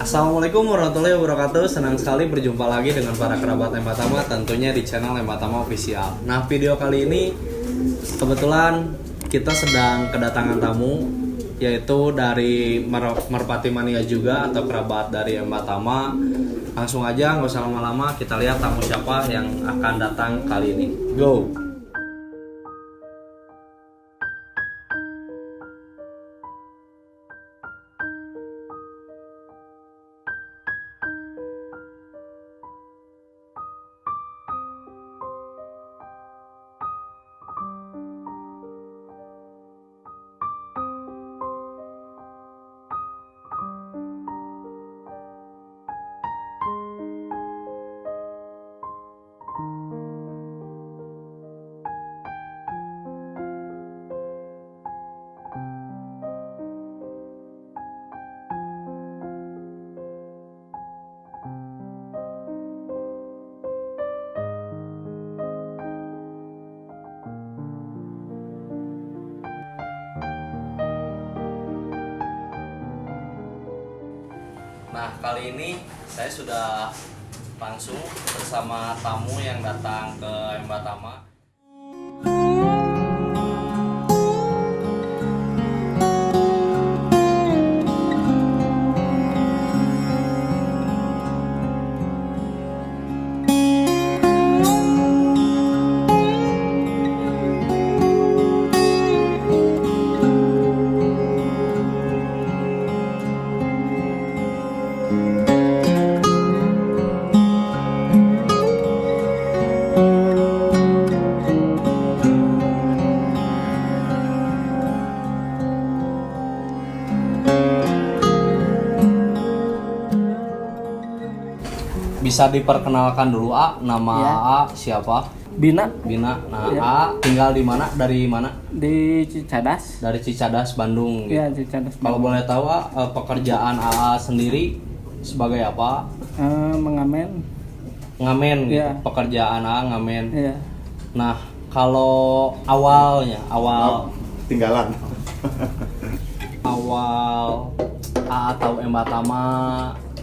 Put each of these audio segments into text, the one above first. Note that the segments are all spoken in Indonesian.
Assalamualaikum warahmatullahi wabarakatuh. Senang sekali berjumpa lagi dengan para kerabat Embatama, tentunya di channel Embatama Official. Nah, video kali ini kebetulan kita sedang kedatangan tamu, yaitu dari Merpati Mania juga atau kerabat dari Embatama. Langsung aja, nggak usah lama-lama, kita lihat tamu siapa yang akan datang kali ini. Go! Nah, kali ini saya sudah langsung bersama tamu yang datang ke Embatama. Bisa diperkenalkan dulu nama Ya. siapa? Bina Bina. Nah, Ya. tinggal di mana? Dari mana? di Cicadas. Dari Cicadas, Bandung. Ya, Gitu. Cicadas. Kalau boleh tahu, pekerjaan sendiri sebagai apa? Mengamen. Ngamen gitu. Ya. Pekerjaan ngamen. Ya. Nah, kalau awal Tinggalan. awal atau Embatama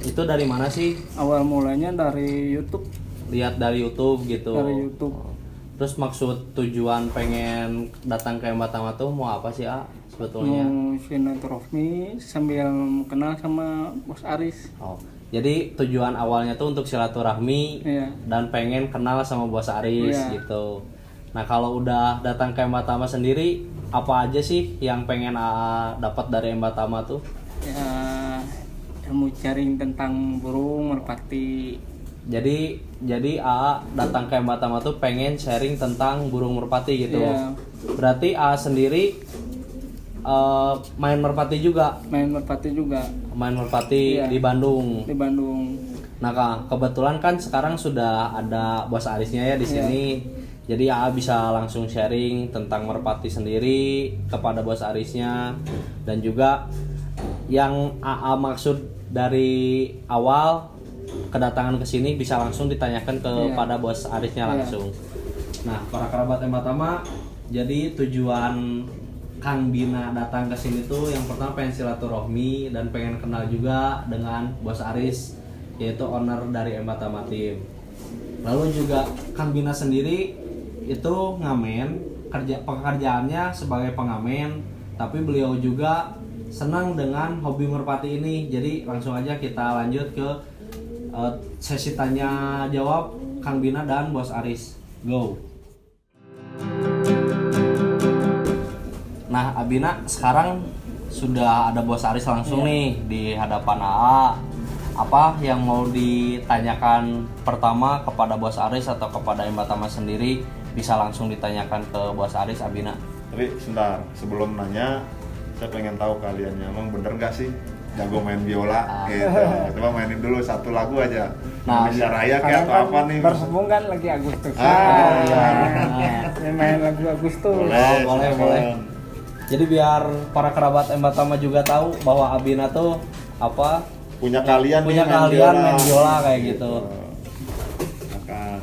itu dari mana sih? Awal mulanya dari YouTube. Lihat dari YouTube gitu. Dari YouTube. Terus maksud tujuan pengen datang ke Embatama tuh mau apa sih sebetulnya? Mau silaturahmi sambil kenal sama Bos Aris. Oh, jadi tujuan awalnya tuh untuk silaturahmi Iya. dan pengen kenal sama Bos Aris Iya. gitu. Nah, kalau udah datang ke Embatama sendiri, apa aja sih yang pengen dapat dari Embatama tuh? Ya, ilmu sharing tentang burung merpati. Jadi datang ke Embatama tuh pengen sharing tentang burung merpati gitu. Iya. Berarti sendiri main merpati juga. Main merpati juga Main merpati Iya. di Bandung. di Bandung. Nah, Kak, kebetulan kan sekarang sudah ada Bos Arisnya ya di Iya. sini. Jadi bisa langsung sharing tentang merpati sendiri kepada Bos Arisnya, dan juga yang maksud dari awal kedatangan ke sini bisa langsung ditanyakan kepada Bos Arisnya Iya. langsung. Nah, para kerabat Embatama, jadi tujuan Kang Bina datang ke sini tuh yang pertama pengen silaturahmi dan pengen kenal juga dengan Bos Aris, yaitu owner dari Embatama Team. Lalu juga Kang Bina sendiri itu ngamen, pekerjaannya sebagai pengamen, tapi beliau juga senang dengan hobi merpati ini. Jadi langsung aja kita lanjut ke sesi tanya jawab Kang Bina dan Bos Aris. Go. Nah, Abina sekarang sudah ada Bos Aris langsung nih di hadapan AA. Apa yang mau ditanyakan pertama kepada Bos Aris atau kepada Embatama sendiri bisa langsung ditanyakan ke Bos Aris, Abina. Tapi sebentar, sebelum nanya, saya pengen tahu kaliannya emang bener gak sih jago main biola gitu. Coba mainin dulu satu lagu aja. Nah, Indonesia Raya kayak Karena atau kan apa nih? berhubung kan lagi Agustus. Iya. Main lagu Agustus. Boleh. Jadi biar para kerabat Embatama juga tahu bahwa Abina tuh punya kalian punya nih kalian main biola kayak gitu. Makan.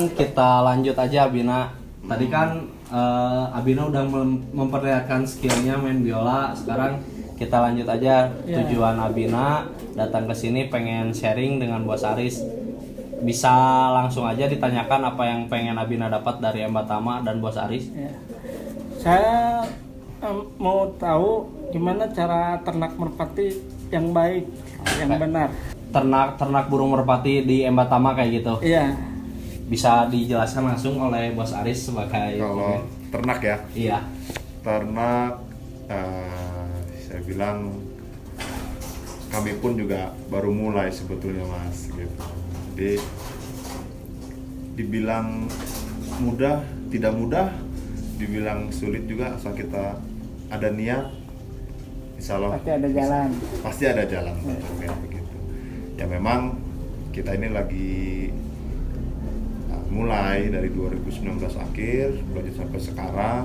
sekarang kita lanjut aja Abina. Tadi kan Abina udah memperlihatkan skillnya main biola. Sekarang kita lanjut aja. Tujuan Abina datang ke sini pengen sharing dengan Bos Aris. Bisa langsung aja ditanyakan apa yang pengen Abina dapat dari Embatama dan Bos Aris. Ya. Saya mau tahu gimana cara ternak merpati yang baik, yang benar. Ternak burung merpati di Embatama kayak gitu. Iya. Bisa dijelaskan langsung oleh Bos Aris sebagai Kalau ternak ya, Iya. ternak saya bilang kami pun juga baru mulai sebetulnya Mas gitu. Jadi dibilang mudah, tidak mudah, dibilang sulit juga, asal kita ada niat, insya Allah Pasti ada jalan. pasti ada jalan kayak begitu. Ya memang kita ini lagi mulai dari 2019 akhir lanjut sampai sekarang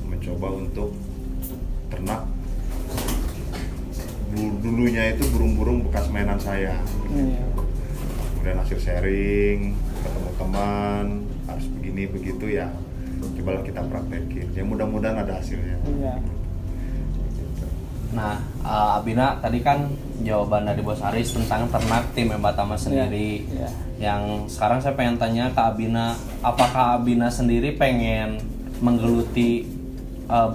mencoba untuk ternak. Dulunya itu burung-burung bekas mainan saya. Iya. Kemudian hasil sharing, ketemu teman, harus begini begitu ya. Cobalah kita praktekin. Ya mudah-mudahan ada hasilnya. Iya. Nah, Abina tadi kan jawaban dari Bos Aris tentang ternak tim Embatama sendiri. Iya. Yang sekarang saya pengen tanya ke Abina, apakah Abina sendiri pengen menggeluti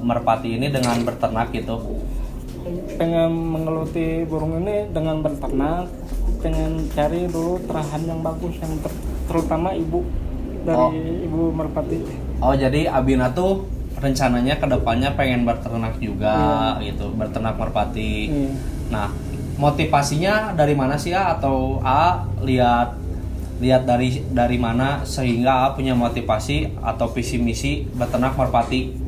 merpati ini dengan berternak gitu? Pengen menggeluti burung ini dengan berternak, pengen cari dulu terahan yang bagus yang terutama ibu dari ibu merpati. Oh, jadi Abina tuh rencananya kedepannya pengen berternak juga gitu, berternak merpati. Iya. Nah, motivasinya dari mana sih atau lihat dari mana sehingga punya motivasi atau visi misi berternak merpati?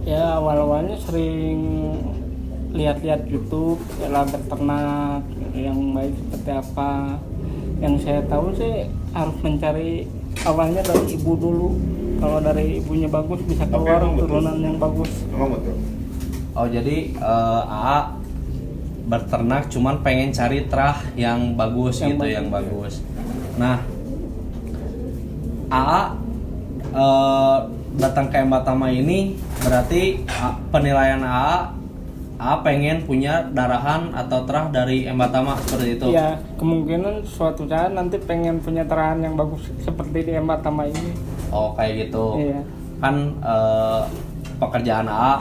Ya awal-awalnya sering lihat-lihat YouTube cara berternak yang baik seperti apa. Yang saya tahu sih harus mencari awalnya dari ibu dulu. Kalau dari ibunya bagus bisa keluar turunan yang bagus. Memang betul. Oh, jadi AA berternak cuman pengen cari terah yang bagus Yang gitu, bagus. yang bagus. Nah, AA datang ke Embatama ini berarti penilaian AA pengen punya darahan atau terah dari Embatama seperti itu. Ya kemungkinan suatu saat nanti pengen punya terahan yang bagus seperti di Embatama ini. Oh, kayak gitu. Iya. Kan pekerjaan AA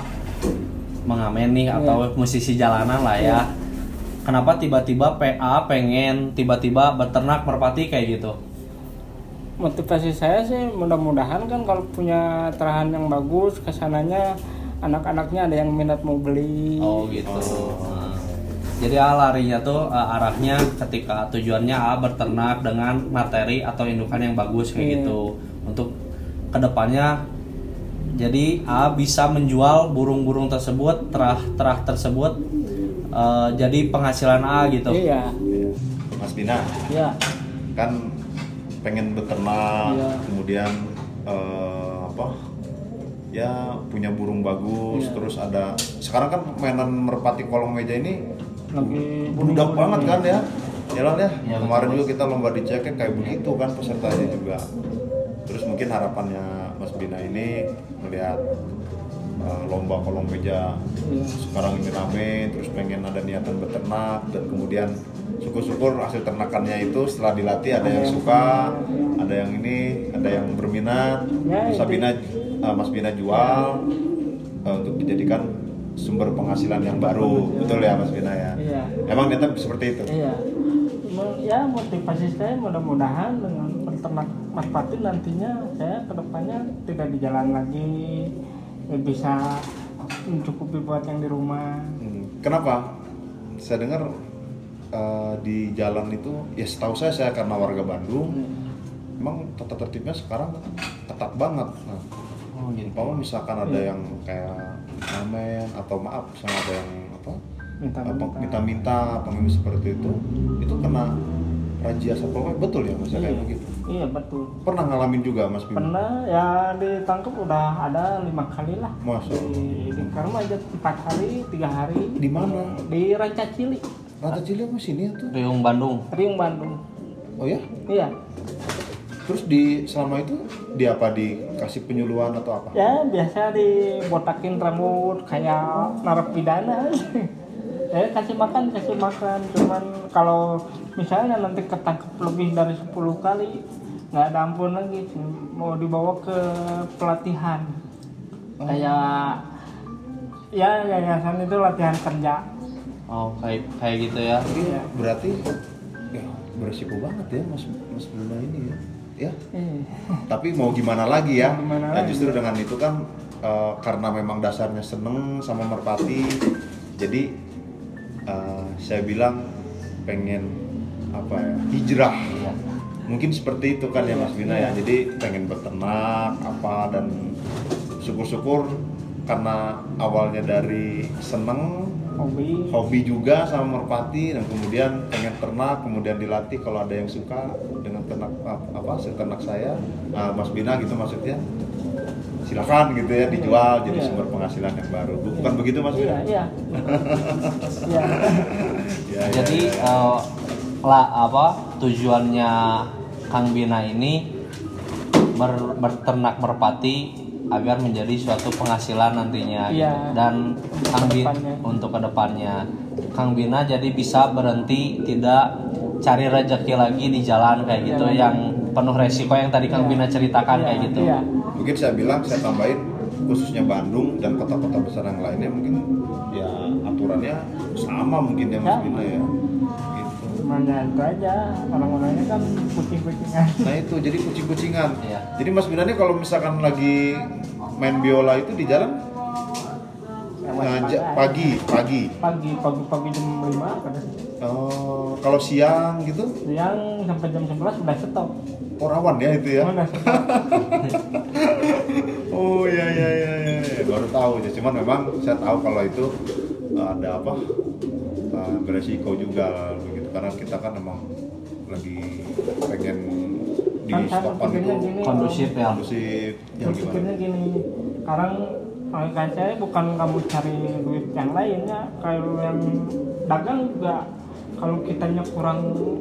mengamen nih atau musisi jalanan lah ya. Kenapa tiba-tiba AA pengen tiba-tiba beternak merpati kayak gitu? Motivasi saya sih mudah-mudahan kan kalau punya terahan yang bagus kesananya anak-anaknya ada yang minat mau beli. Oh gitu. Nah, jadi larinya tuh arahnya ketika tujuannya berternak dengan materi atau indukan yang bagus kayak gitu. Untuk kedepannya jadi bisa menjual burung-burung tersebut, terah tersebut jadi penghasilan gitu. Iya. Mas Bina, Iya. kan pengen beternak, Iya. kemudian ya punya burung bagus, terus ada sekarang kan mainan merpati kolong meja ini Lagi budak banget kan ya, jalan ya. Iya, Kemarin betul. juga kita lomba diceknya kayak begitu kan pesertanya juga. Terus mungkin harapannya Mas Bina ini melihat lomba kolong meja sekarang ini rame, terus pengen ada niatan beternak, dan kemudian syukur-syukur hasil ternakannya itu setelah dilatih ada yang suka, ada yang ini, ada yang berminat, Ya, terus itu. Mas Bina jual untuk dijadikan sumber penghasilan yang baru, betul ya Mas Bina ya? Iya. Emang niatnya seperti itu? Iya. Ya motivasi saya mudah-mudahan dengan berternak merpati nantinya saya kedepannya tidak di jalan lagi, bisa mencukupi buat yang di rumah. Kenapa? Saya dengar di jalan itu, ya setahu saya karena warga Bandung, emang tata tertibnya sekarang ketat banget. Nah, umpama misalkan ada yang kayak ngamen atau maaf, misalnya ada yang minta-minta pengen seperti itu kena razia satpol pp, betul ya Mas? Kayak begitu. Iya betul. Pernah ngalamin juga Mas Bima? Pernah ya ditangkap udah ada 5 kali lah. Masa? Di Karma aja 4 hari, 3 hari. Di mana? Di Ranca Cili, Rata Cili apa sini tuh? Riung Bandung. Riung Bandung. Oh ya? Iya. Terus selama itu dikasih penyuluhan atau apa? Ya biasa dibotakin rambut kayak narapidana. Ya kasih makan, cuman kalau misalnya nanti ketangkep lebih dari 10 kali nggak ada ampun lagi, mau dibawa ke pelatihan. Kayak ya yayasan itu latihan kerja. Oh, kayak gitu ya. Iya. Berarti ya beresiko banget ya Mas Bunda ini ya. Ya. Tapi mau gimana lagi ya? Justru dengan itu kan karena memang dasarnya seneng sama merpati, jadi saya bilang pengen hijrah. Iya. Mungkin seperti itu kan ya Mas Bina ya. Jadi pengen beternak dan syukur-syukur karena awalnya dari seneng hobi juga sama merpati, dan kemudian pengen ternak, kemudian dilatih kalau ada yang suka dengan ternak ternak saya, Mas Bina gitu maksudnya, silakan gitu ya dijual jadi sumber penghasilan yang baru. Bukan begitu Mas Bina? Iya. Jadi tujuannya Kang Bina ini berternak merpati agar menjadi suatu penghasilan nantinya gitu. Dan Kang Bina untuk kedepannya Kang Bina jadi bisa berhenti, tidak cari rezeki lagi di jalan kayak gitu yang penuh resiko yang tadi Kang Bina ceritakan kayak gitu. Mungkin saya tambahin khususnya Bandung dan kota-kota besar yang lainnya mungkin ya aturannya sama mungkin ya Mas Bina ya. Mana itu aja, orang-orangnya kan kucing-kucingan. Nah itu, jadi kucing-kucingan. Iya. Jadi Mas Bina ini kalau misalkan lagi main biola itu di jalan pagi jam 5 kadang. Oh, kalau siang gitu? Siang sampai jam 11 udah stop. Oh rawan ya itu ya? Udah stop. Oh iya. Baru tahu ya. Cuman memang saya tahu kalau itu ada beresiko juga begitu, karena kita kan emang lagi pengen di stopan itu kondusif ya. Berpikirnya gini, sekarang kayak saya bukan kamu cari duit yang lainnya, kalau yang dagang juga kalau kitanya kurang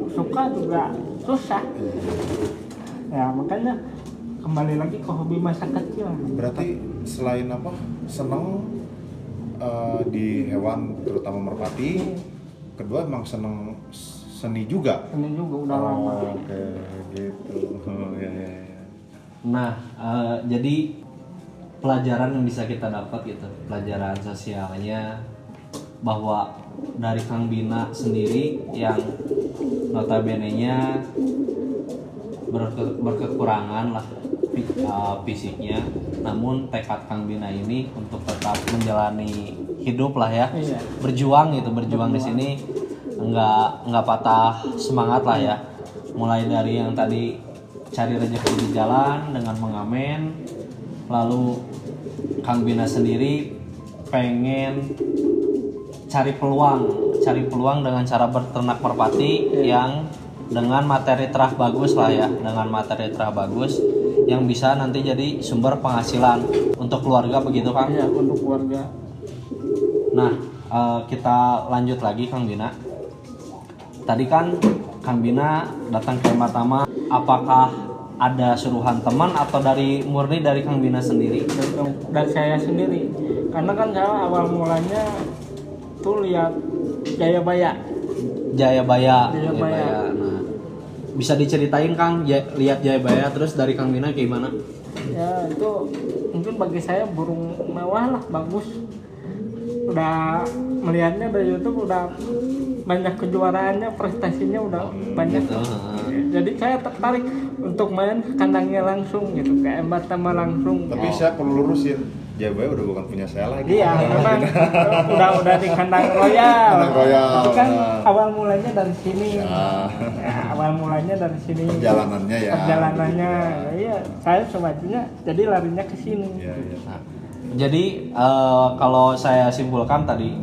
suka juga susah. Ya makanya kembali lagi ke hobi masa kecil. Berarti selain seneng di hewan terutama merpati, kedua emang seneng seni juga. Seni juga udah lama. Oke, gitu. Ya. Nah, jadi pelajaran yang bisa kita dapat gitu, pelajaran sosialnya bahwa dari Kang Bina sendiri yang notabene-nya berkekurangan lah fisiknya, namun tekad Kang Bina ini untuk tetap menjalani hidup lah ya, berjuang di sini nggak patah semangat lah ya, mulai dari yang tadi cari rezeki di jalan dengan mengamen, lalu Kang Bina sendiri pengen cari peluang dengan cara berternak merpati yang dengan materi terah bagus lah ya, dengan materi terah bagus yang bisa nanti jadi sumber penghasilan untuk keluarga begitu Kang? Iya, untuk keluarga. Nah, kita lanjut lagi Kang Bina. Tadi kan Kang Bina datang ke Matama, apakah ada suruhan teman atau murni dari Kang Bina sendiri? Dari saya sendiri, karena kan saya awal mulanya tuh lihat Jayabaya. Nah, bisa diceritain Kang, lihat Jayabaya terus dari Kang Bina gimana? Ya itu mungkin bagi saya burung mewah lah, bagus. Udah melihatnya dari YouTube udah banyak kejuaraannya, prestasinya udah banyak. Gitu. Jadi saya tertarik untuk main ke kandangnya langsung gitu, ke Matama langsung. Tapi saya perlu lurusin, Jayabaya udah bukan punya saya lagi. Iya, memang udah di kandang royal. Tapi kan awal mulanya dari sini. Awal mulanya dari sini. Perjalanannya. Iya, saya semacamnya jadi larinya ke sini. Iya. Nah, jadi kalau saya simpulkan tadi,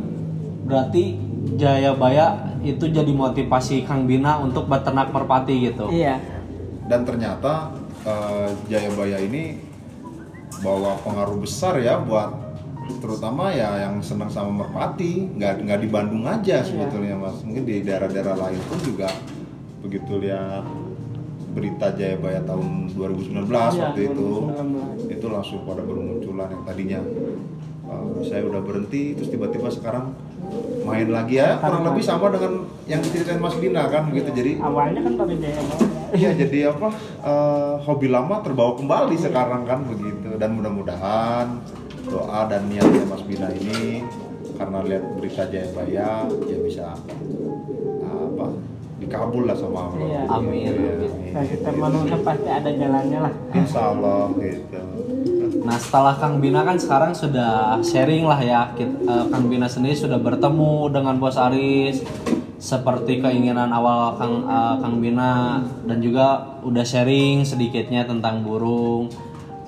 berarti Jayabaya itu jadi motivasi Kang Bina untuk beternak merpati gitu. Iya. Dan ternyata Jayabaya ini bawa pengaruh besar ya buat terutama ya yang senang sama merpati, nggak di Bandung aja sebetulnya Mas, mungkin di daerah-daerah lain pun juga begitu lihat berita Jayabaya tahun 2019 Iya, waktu itu 2019. itu langsung pada bermunculan yang tadinya saya udah berhenti terus tiba-tiba sekarang main lagi ya kurang lebih sama dengan yang diceritain Mas Bina kan begitu. Jadi Awalnya kan dari Jayabaya. iya jadi apa hobi lama terbawa kembali sekarang kan begitu. Dan mudah-mudahan doa dan niatnya Mas Bina ini karena lihat berita Jayabaya ya bisa apa dikabul lah sama Allah. Iya. Amin. Iya, Nah, setiap manusia pasti ada jalannya lah. Insya Allah gitu. Nah setelah Kang Bina kan sekarang sudah sharing lah ya, Kang Bina sendiri sudah bertemu dengan Bos Aris seperti keinginan awal Kang Bina dan juga udah sharing sedikitnya tentang burung.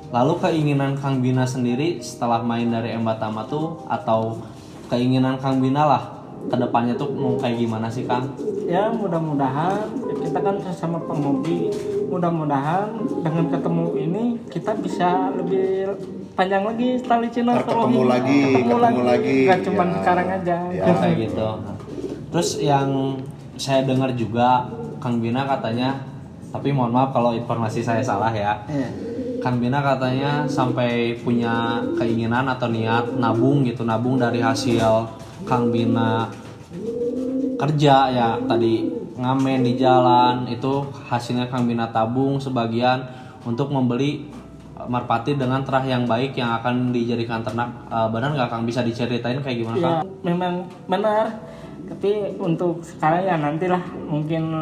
Lalu keinginan Kang Bina sendiri setelah main dari Embatama tuh atau keinginan Kang Bina lah kedepannya tuh mau kayak gimana sih Kang? Ya mudah-mudahan kita kan sesama penghobi, mudah-mudahan dengan ketemu ini kita bisa lebih panjang lagi tali Ketemu lagi nggak cuma ya. sekarang aja Ya. Kayak gitu. Terus yang saya dengar juga Kang Bina katanya, tapi mohon maaf kalau informasi saya salah ya. Iya. Kang Bina katanya sampai punya keinginan atau niat nabung gitu, nabung dari hasil Kang Bina kerja ya tadi ngamen di jalan itu hasilnya Kang Bina tabung sebagian untuk membeli merpati dengan terah yang baik yang akan dijadikan ternak. Benar nggak Kang, bisa diceritain kayak gimana Ya, Kang? memang benar. Tapi untuk sekarang ya nantilah mungkin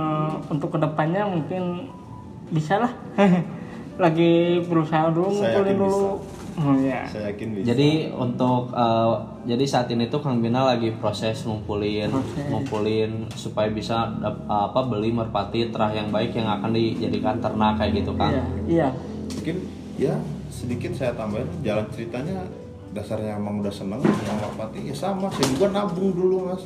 untuk kedepannya mungkin bisa lah. Lagi berusaha dulu, Saya ngumpulin yakin dulu. Oh ya. Saya yakin bisa. Jadi untuk jadi saat ini tuh Kang Bina lagi proses ngumpulin supaya bisa beli merpati terah yang baik yang akan dijadikan ternak kayak gitu Kang. Iya, iya. Mungkin ya sedikit saya tambahin jalan ceritanya dasarnya emang udah seneng sama merpati ya sama. Saya juga nabung dulu Mas,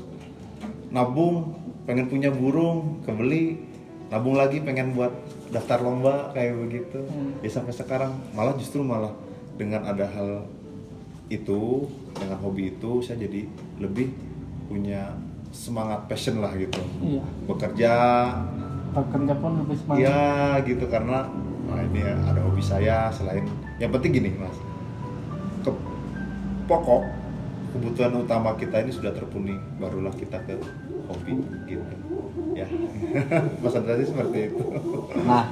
nabung pengen punya burung kebeli, nabung lagi pengen buat daftar lomba kayak begitu. Ya sampai sekarang justru malah dengan ada hal itu, dengan hobi itu saya jadi lebih punya semangat passion lah gitu. Iya. Bekerja Bekerja pun lebih semangat. ya gitu karena ini ada hobi saya selain yang penting gini Mas, pokok kebutuhan utama kita ini sudah terpenuhi barulah kita ke hobi gitu ya. Pesan tadi seperti itu. Nah,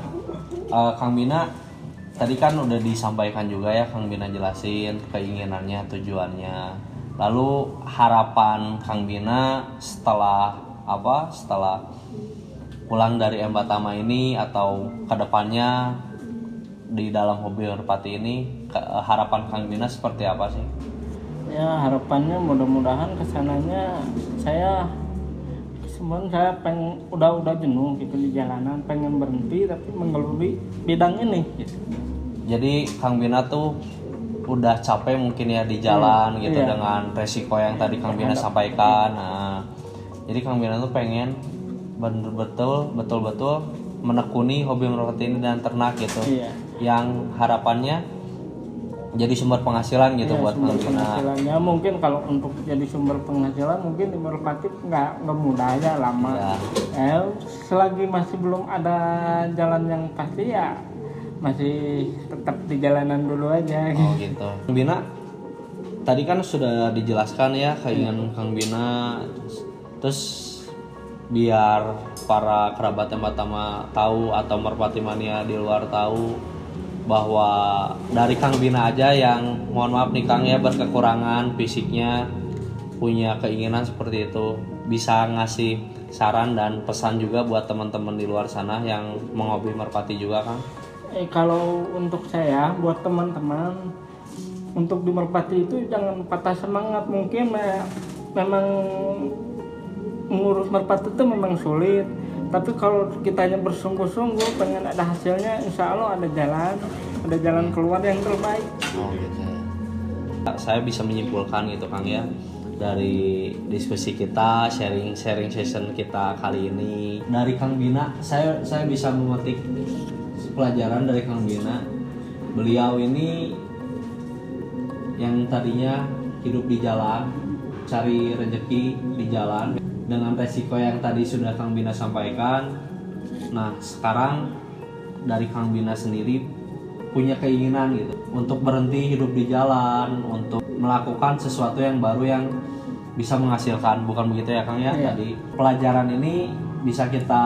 Kang Bina tadi kan udah disampaikan juga ya, Kang Bina jelasin keinginannya, tujuannya. Lalu harapan Kang Bina setelah pulang dari Embatama ini atau kedepannya di dalam hobi merpati ini, harapan Kang Bina seperti apa sih? Ya harapannya mudah-mudahan kesananya saya udah jenuh gitu di jalanan, pengen berhenti tapi menggeluri bidang ini gitu. Jadi Kang Bina tuh udah capek mungkin ya di jalan gitu iya. dengan resiko yang tadi Kang Bina sampaikan. Nah, jadi Kang Bina tuh pengen betul-betul menekuni hobi merpati ini dan ternak gitu. Iya. Yang harapannya jadi sumber penghasilan gitu Iya, buat sumber Kang Bina. penghasilannya mungkin kalau untuk jadi sumber penghasilan mungkin di merpati nggak mudah ya, lama. Ya. Selagi masih belum ada jalan yang pasti ya masih tetap di jalanan dulu aja. Oh gitu. Kang Bina tadi kan sudah dijelaskan ya keinginan Kang Bina, terus biar para kerabat Embatama tahu atau merpati mania di luar tahu bahwa dari Kang Bina aja yang mohon maaf nih Kang ya berkekurangan fisiknya, punya keinginan seperti itu, bisa ngasih saran dan pesan juga buat teman-teman di luar sana yang menghobi merpati juga Kang. Kalau untuk saya buat teman-teman untuk di merpati itu jangan patah semangat. Mungkin memang mengurus merpati itu memang sulit, tapi kalau kitanya bersungguh-sungguh pengen ada hasilnya, insya Allah ada jalan keluar yang terbaik. Oh gitu. Saya bisa menyimpulkan gitu Kang ya, dari diskusi kita, sharing session kita kali ini dari Kang Bina, saya bisa memetik pelajaran dari Kang Bina. Beliau ini yang tadinya hidup di jalan, cari rezeki di jalan dengan resiko yang tadi sudah Kang Bina sampaikan. Nah sekarang dari Kang Bina sendiri punya keinginan gitu untuk berhenti hidup di jalan, untuk melakukan sesuatu yang baru yang bisa menghasilkan, bukan begitu ya Kang ya? Iya. Jadi pelajaran ini bisa kita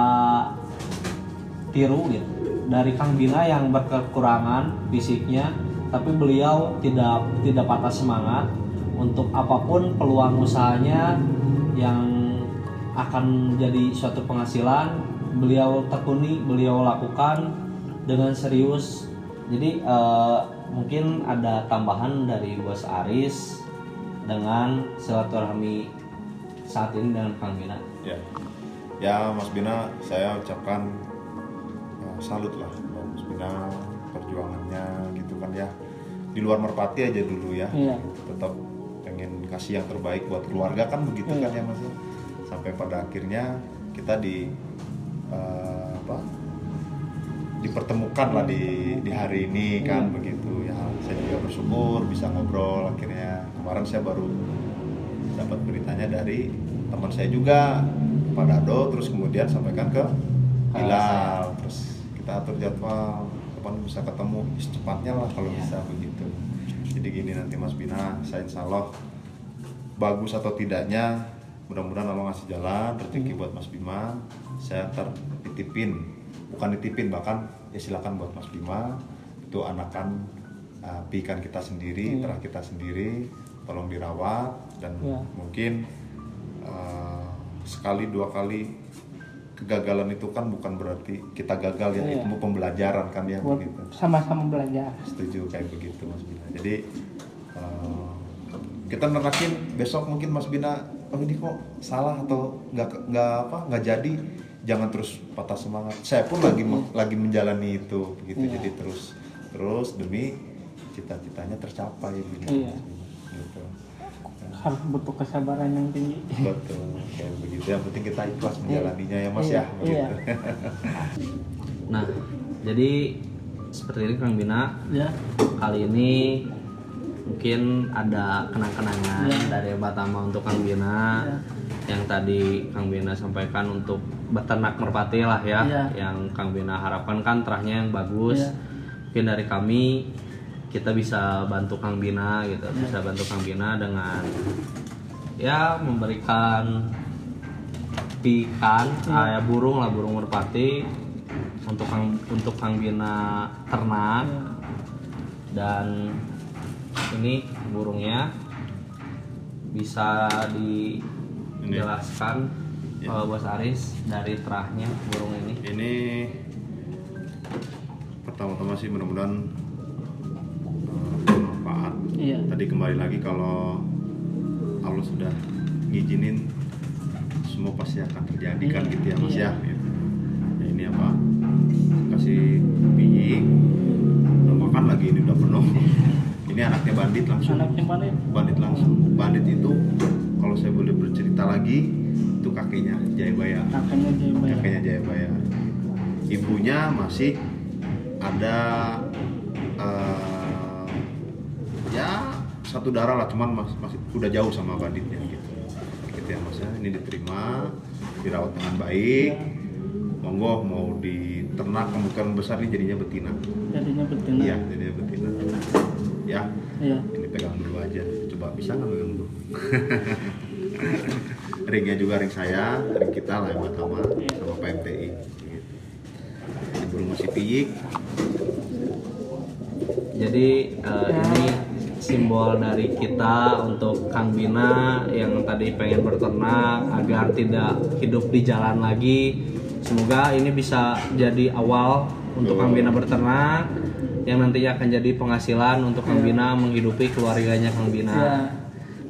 tiru gitu dari Kang Bina yang berkekurangan fisiknya, tapi beliau tidak patah semangat untuk apapun peluang usahanya yang akan jadi suatu penghasilan, beliau tekuni, beliau lakukan dengan serius. Jadi mungkin ada tambahan dari Bos Aris dengan silaturahmi saat ini dengan Kang Bina. Ya Mas Bina, saya ucapkan salut lah Mas Bina, perjuangannya gitu kan ya. Di luar merpati aja dulu ya, tetap pengen kasih yang terbaik buat keluarga kan begitu kan ya Mas. Sampai pada akhirnya kita dipertemukan lah di hari ini kan begitu ya. Saya juga bersyukur bisa ngobrol akhirnya. Kemarin saya baru dapat beritanya dari teman saya juga Pak Dado, terus kemudian sampaikan ke Hilal, terus kita atur jadwal kapan bisa ketemu secepatnya lah kalau bisa begitu. Jadi gini nanti Mas Bina, saya insya Allah bagus atau tidaknya mudah-mudahan Allah ngasih jalan rezeki buat Mas Bima. Saya bukan ditipin bahkan ya silakan buat Mas Bima, itu anakan pikan kita sendiri, terah kita sendiri, tolong dirawat dan mungkin sekali dua kali kegagalan itu kan bukan berarti kita gagal ya, itu pembelajaran kan ya begitu. Sama-sama belajar. Setuju kayak begitu Mas Bina. Jadi kita nerakin besok mungkin Mas Bina, oh ini kok salah atau nggak jadi, jangan terus patah semangat. Saya pun lagi menjalani itu begitu. Jadi terus demi cita-citanya tercapai gitu. Gitu. Harus butuh kesabaran yang tinggi. Betul, kayak begitu. Yang penting kita ikhlas menjalaninya ya Mas ya. Begitu. Nah, jadi seperti ini Kang Bina. Kali ini mungkin ada kenang-kenangan dari Batama untuk Kang Bina. Yang tadi Kang Bina sampaikan untuk beternak merpati lah ya. Yang Kang Bina harapkan kan terahnya yang bagus. Mungkin dari kami kita bisa bantu Kang Bina gitu, bisa bantu Kang Bina dengan ya memberikan pikan, burung merpati untuk Kang Bina ternak. Dan ini burungnya bisa dijelaskan Bos Aris dari terahnya burung ini. Ini pertama-tama sih mudah-mudahan bermanfaat. Tadi kembali lagi kalau Allah sudah ngizinin semua pasti akan terjadi kan gitu ya Mas ya. Gitu. Ya ini apa? Kasih piyik. Udah makan lagi ini udah penuh. Ini anaknya bandit langsung. Bandit langsung. Bandit itu kalau saya boleh bercerita lagi itu kakeknya Jayabaya. Kakeknya Jayabaya. Ibunya masih ada ya satu darah lah, cuman masih udah jauh sama banditnya gitu ya Mas ya. Ini diterima, dirawat dengan baik, monggo mau diternak kemungkinan besar ini jadinya betina. Iya, jadinya betina ya. Ini pegang dulu aja, coba bisa nggak pegang dulu. Ringnya juga ring saya, ring kita lah yang Batama sama PMTI gitu. Ini burung masih piyik. Jadi ini simbol dari kita untuk Kang Bina yang tadi pengen berternak agar tidak hidup di jalan lagi. Semoga ini bisa jadi awal untuk Kang Bina berternak yang nantinya akan jadi penghasilan untuk Kang Bina menghidupi keluarganya Kang Bina.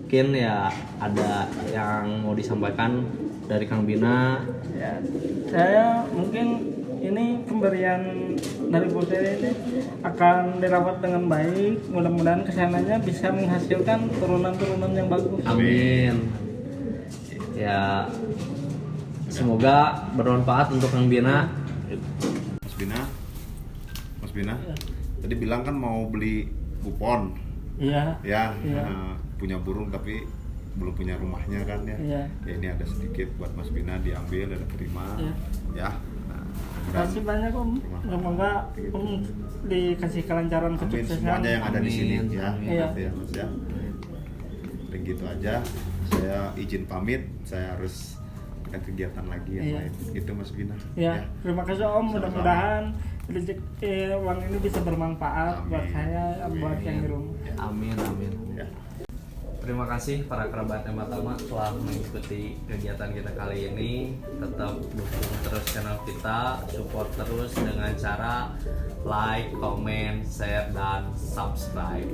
Mungkin ya ada yang mau disampaikan dari Kang Bina. Ya, saya mungkin ini pemberian dari Bu Seri ini akan dirawat dengan baik. Mudah-mudahan kesananya bisa menghasilkan turunan-turunan yang bagus. Amin. Ya, semoga bermanfaat untuk Kang Bina. Mas Bina, tadi bilang kan mau beli bupon. Iya. Punya burung tapi belum punya rumahnya kan ya. Ya ini ada sedikit buat Mas Bina diambil dan terima. Ya. Nah, Makasih banyak Om. Semoga Om dikasih kelancaran Amin kesuksesan. semuanya yang ada di sini Amin. ya. Amin. Iya. Gitu ya Mas ya. Begitu aja. Saya izin pamit. Saya harus ada kegiatan lagi yang Iya. lain. Gitu Mas Bina. Ya, terima kasih Om. Sama-sama. Mudah-mudahan uang ini bisa bermanfaat buat Amin. saya, buat yang di rumah. Ya. Amin, amin. Ya. Terima kasih para kerabat Ematama telah mengikuti kegiatan kita kali ini. Tetap dukung terus channel kita, support terus dengan cara like, comment, share, dan subscribe.